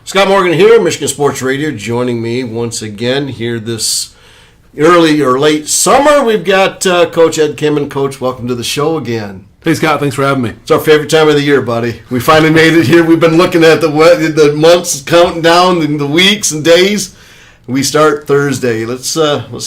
Scott Morgan here, Michigan Sports Radio, joining me once again here this early or late summer. We've got Coach Ed Kaman. Coach, welcome to the show again. Hey, Scott. Thanks for having me. It's our favorite time of the year, buddy. We finally made it here. We've been looking at the months counting down, and the weeks and days. We start Thursday. Let's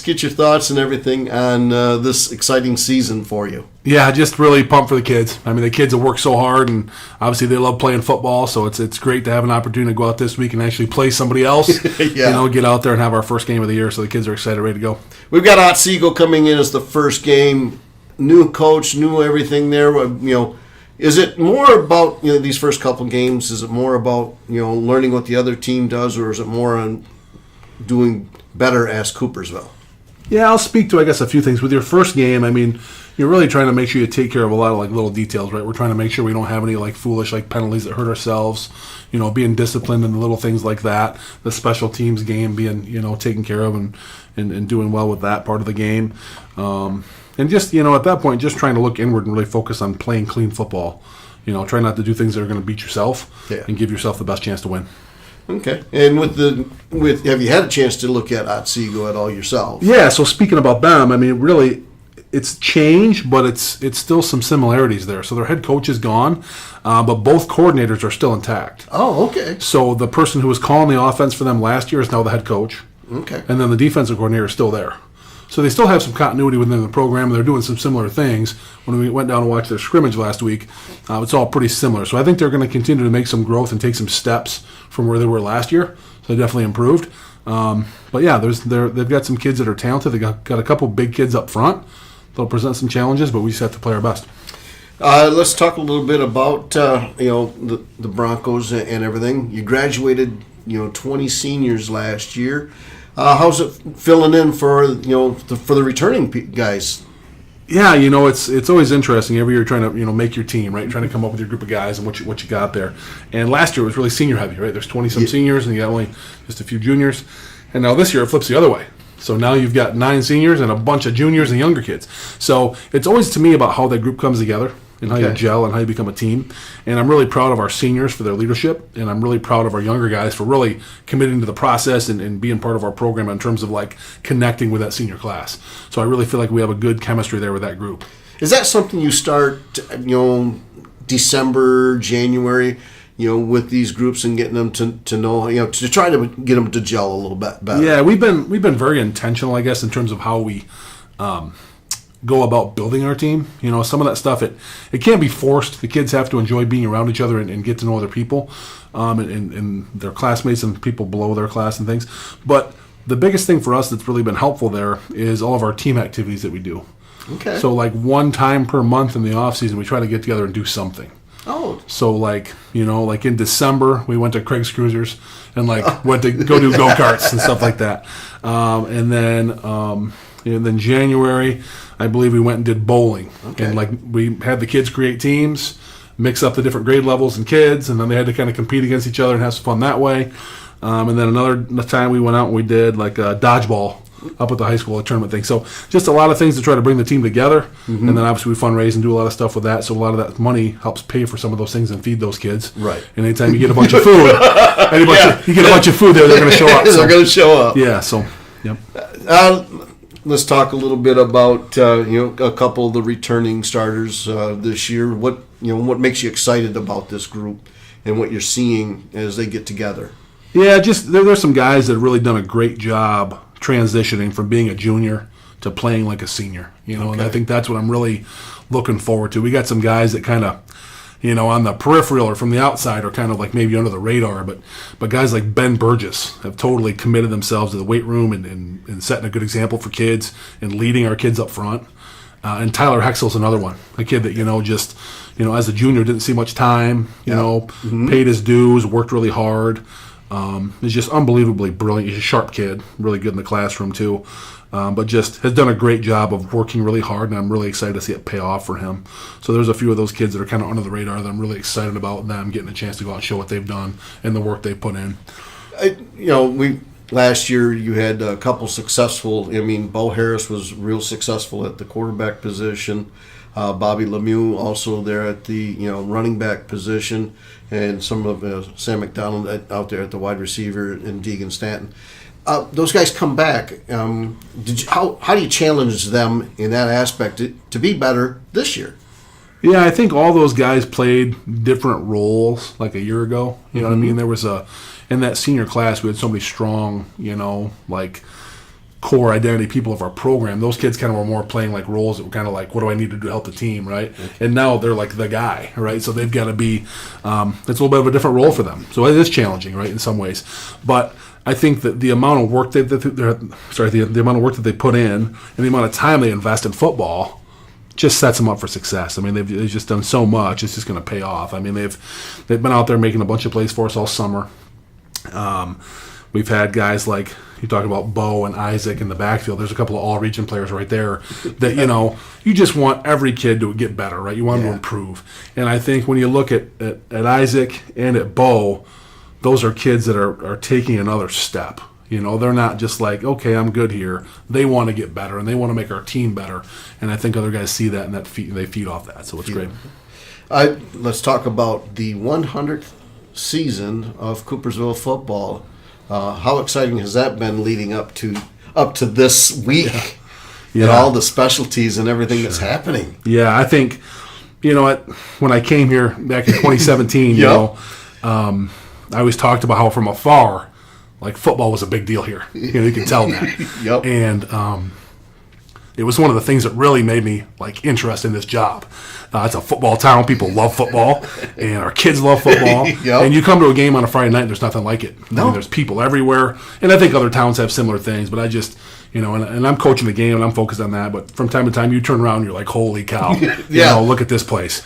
get your thoughts and everything on this exciting season for you. Yeah, just really pumped for the kids. I mean, the kids have worked so hard, and obviously they love playing football, so it's great to have an opportunity to go out this week and actually play somebody else. Yeah. Get out there and have our first game of the year, so the kids are excited, ready to go. We've got Otsego coming in as the first game. New coach, new everything there. Is it more about these first couple games? Is it more about learning what the other team does, or is it more on doing better as Coopersville? Yeah, I'll speak to, I guess, a few things. With your first game, I mean, you're really trying to make sure you take care of a lot of little details, right? We're trying to make sure we don't have any foolish penalties that hurt ourselves, being disciplined and the little things like that. The special teams game being, taken care of and doing well with that part of the game. And just, at that point, just trying to look inward and really focus on playing clean football. Try not to do things that are going to beat yourself and give yourself the best chance to win. Okay. And have you had a chance to look at Otsego at all yourself? Yeah, so speaking about them, I mean, really, it's changed, but it's still some similarities there. So their head coach is gone, but both coordinators are still intact. Oh, okay. So the person who was calling the offense for them last year is now the head coach. Okay. And then the defensive coordinator is still there. So they still have some continuity within the program, and they're doing some similar things. When we went down and watched their scrimmage last week, it's all pretty similar. So I think they're going to continue to make some growth and take some steps from where they were last year. So they definitely improved. But yeah, they've got some kids that are talented. They got a couple big kids up front. They'll present some challenges, but we just have to play our best. Let's talk a little bit about the Broncos and everything. You graduated 20 seniors last year. How's it filling in for the returning guys? Yeah, it's always interesting. Every year trying to make your team, right? Trying to come up with your group of guys and what you got there. And last year was really senior heavy, right? There's 20 some seniors and you got only just a few juniors. And now this year it flips the other way. So now you've got 9 seniors and a bunch of juniors and younger kids. So it's always to me about how that group comes together and how you gel and how you become a team. And I'm really proud of our seniors for their leadership, and I'm really proud of our younger guys for really committing to the process and being part of our program in terms of connecting with that senior class. So I really feel like we have a good chemistry there with that group. Is that something you start, December, January, with these groups and getting them to know, to try to get them to gel a little bit better? Yeah, we've been very intentional, I guess, in terms of how we go about building our team. Some of that stuff, it can't be forced. The kids have to enjoy being around each other and get to know other people and their classmates and people below their class and things. But the biggest thing for us that's really been helpful there is all of our team activities that we do. Okay. So one time per month in the off season, we try to get together and do something. Oh. So in December, we went to Craig's Cruisers and went to go do go-karts and stuff like that. And then January, I believe we went and did bowling. Okay. And we had the kids create teams, mix up the different grade levels and kids, and then they had to kind of compete against each other and have some fun that way. And then another time we went out and we did a dodgeball up at the high school, a tournament thing. So just a lot of things to try to bring the team together. Mm-hmm. And then obviously we fundraise and do a lot of stuff with that. So a lot of that money helps pay for some of those things and feed those kids. Right. And anytime you get a bunch of food, you get a bunch of food there, they're going to show up. They're going to show up. Yeah. So, yep. Let's talk a little bit about a couple of the returning starters this year. What makes you excited about this group and what you're seeing as they get together? Yeah, just there's some guys that have really done a great job transitioning from being a junior to playing like a senior. And I think that's what I'm really looking forward to. We got some guys that kind of, on the peripheral or from the outside are kind of maybe under the radar, but guys like Ben Burgess have totally committed themselves to the weight room and setting a good example for kids and leading our kids up front. And Tyler Hexel's another one, a kid that, as a junior didn't see much time, paid his dues, worked really hard. He's just unbelievably brilliant. He's a sharp kid, really good in the classroom too. But just has done a great job of working really hard, and I'm really excited to see it pay off for him. So there's a few of those kids that are kind of under the radar that I'm really excited about them getting a chance to go out and show what they've done and the work they've put in. Last year you had a couple successful. Bo Harris was real successful at the quarterback position. Bobby Lemieux also there at the running back position. and some of Sam McDonald out there at the wide receiver and Deegan Stanton. Those guys come back. How do you challenge them in that aspect to be better this year? Yeah, I think all those guys played different roles like a year ago. You know what I mean? There was in that senior class, we had so many strong, like core identity people of our program. Those kids kind of were more playing like roles that were kind of like, what do I need to do to help the team, right? And now they're like the guy, right? So they've got to be, it's a little bit of a different role for them. So it is challenging, right, in some ways. But I think that the amount of work the amount of work that they put in and the amount of time they invest in football just sets them up for success. I mean, they've just done so much. It's just going to pay off. I mean, they've been out there making a bunch of plays for us all summer. We've had guys like, you talk about Bo and Isaac in the backfield. There's a couple of all-region players right there that, you just want every kid to get better, right? You want them to improve. And I think when you look at Isaac and at Bo, those are kids that are taking another step. They're not just like, okay, I'm good here. They want to get better, and they want to make our team better. And I think other guys see that, and they feed off that. So it's great. Let's talk about the 100th season of Coopersville football. How exciting has that been leading up to this week? Yeah. And all the specialties and everything that's happening. Yeah, I think, when I came here back in 2017, I always talked about how from afar, like football was a big deal here. You can tell that. Yep. And it was one of the things that really made me like interested in this job. It's a football town. People love football, and our kids love football. Yep. And you come to a game on a Friday night, and there's nothing like it. No. I mean, there's people everywhere, and I think other towns have similar things. But I just, and I'm coaching the game, and I'm focused on that. But from time to time, you turn around, and you're like, holy cow! Look at this place.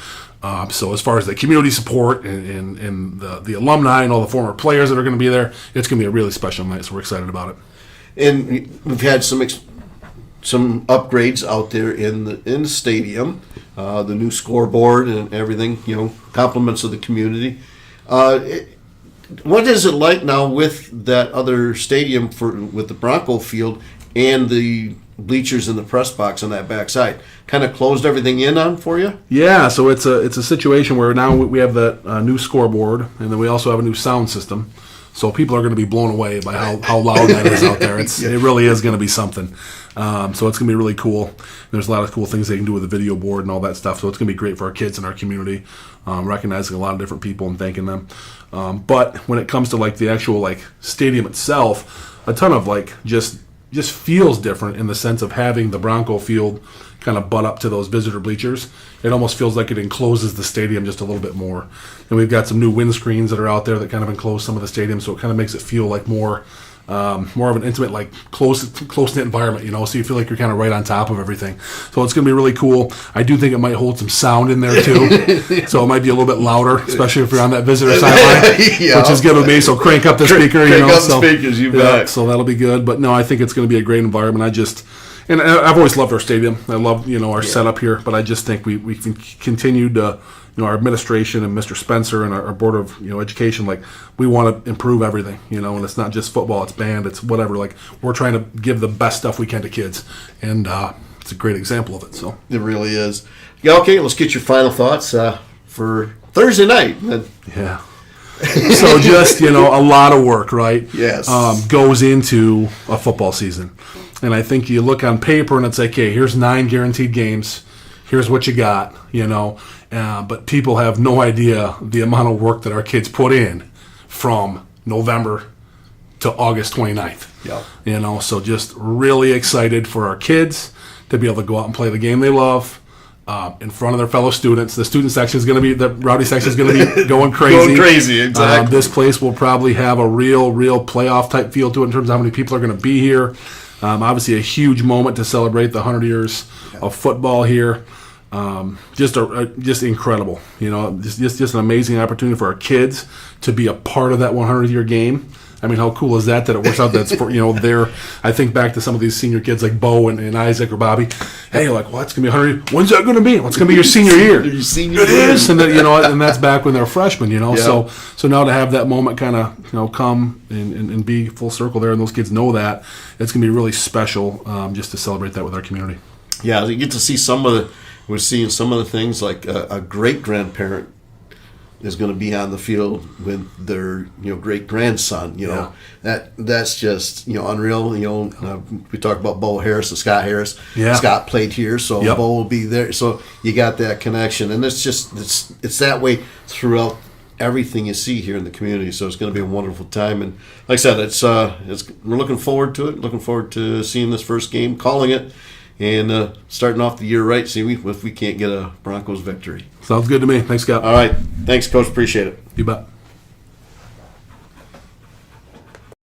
So as far as the community support and the alumni and all the former players that are going to be there, it's going to be a really special night. So we're excited about it. And we've had some upgrades out there in the stadium, the new scoreboard and everything. Compliments of the community. What is it like now with that other stadium with the Bronco field and the bleachers in the press box on that backside? Kind of closed everything in on for you? Yeah, so it's a situation where now we have the new scoreboard, and then we also have a new sound system. So people are going to be blown away by how loud that is out there. It really is going to be something. So it's going to be really cool. There's a lot of cool things they can do with the video board and all that stuff. So it's going to be great for our kids and our community, recognizing a lot of different people and thanking them. But when it comes to like the actual like stadium itself, a ton of like just feels different in the sense of having the Bronco field kind of butt up to those visitor bleachers. It almost feels like it encloses the stadium just a little bit more. And we've got some new windscreens that are out there that kind of enclose some of the stadium, so it kind of makes it feel like more of an intimate, like close-knit environment, so you feel like you're kind of right on top of everything. So it's going to be really cool. I do think it might hold some sound in there too, so it might be a little bit louder, especially if you're on that visitor sideline, which is good with me. So crank up the speaker, crank up the speakers, you bet. So that'll be good. But no, I think it's going to be a great environment. And I've always loved our stadium. I love our setup here, but I just think we can continue to. Our administration and Mr. Spencer and our board of education, like we want to improve everything, and it's not just football, it's band, it's whatever. Like we're trying to give the best stuff we can to kids, and it's a great example of it. So it really is. Yeah. Okay, let's get your final thoughts for Thursday night. Yeah. So just a lot of work, right? Yes. Goes into a football season, and I think you look on paper and it's like, okay, here's 9 guaranteed games. Here's what you got, but people have no idea the amount of work that our kids put in from November to August 29th. Yeah. So just really excited for our kids to be able to go out and play the game they love in front of their fellow students. The student section is going to be, the rowdy section is going to be going crazy. Going crazy, exactly. This place will probably have a real playoff type feel to it in terms of how many people are going to be here. Obviously a huge moment to celebrate the 100 years of football here. Just incredible, just an amazing opportunity for our kids to be a part of that 100-year game. I mean, how cool is that it works out that's for, I think back to some of these senior kids like Bo and Isaac or Bobby. Hey, you're like, well, it's going to be 100. When's that going to be? Well, it's going to be your senior year. Your senior it year. is. And then, and that's back when they're freshmen, Yeah. So now to have that moment kind of, come and be full circle there and those kids know that, it's going to be really special just to celebrate that with our community. Yeah, you get to see we're seeing some of the things like a great grandparent is going to be on the field with their great grandson. That's just unreal. We talked about Bo Harris and Scott Harris. Yeah. Scott played here, so Yep. Bo will be there. So you got that connection, and it's that way throughout everything you see here in the community. So it's going to be a wonderful time, and like I said, it's we're looking forward to it. Looking forward to seeing this first game, calling it, and starting off the year right. See if we can't get a Broncos victory. Sounds good to me. Thanks, Scott. All right, thanks, Coach. Appreciate it. You bet.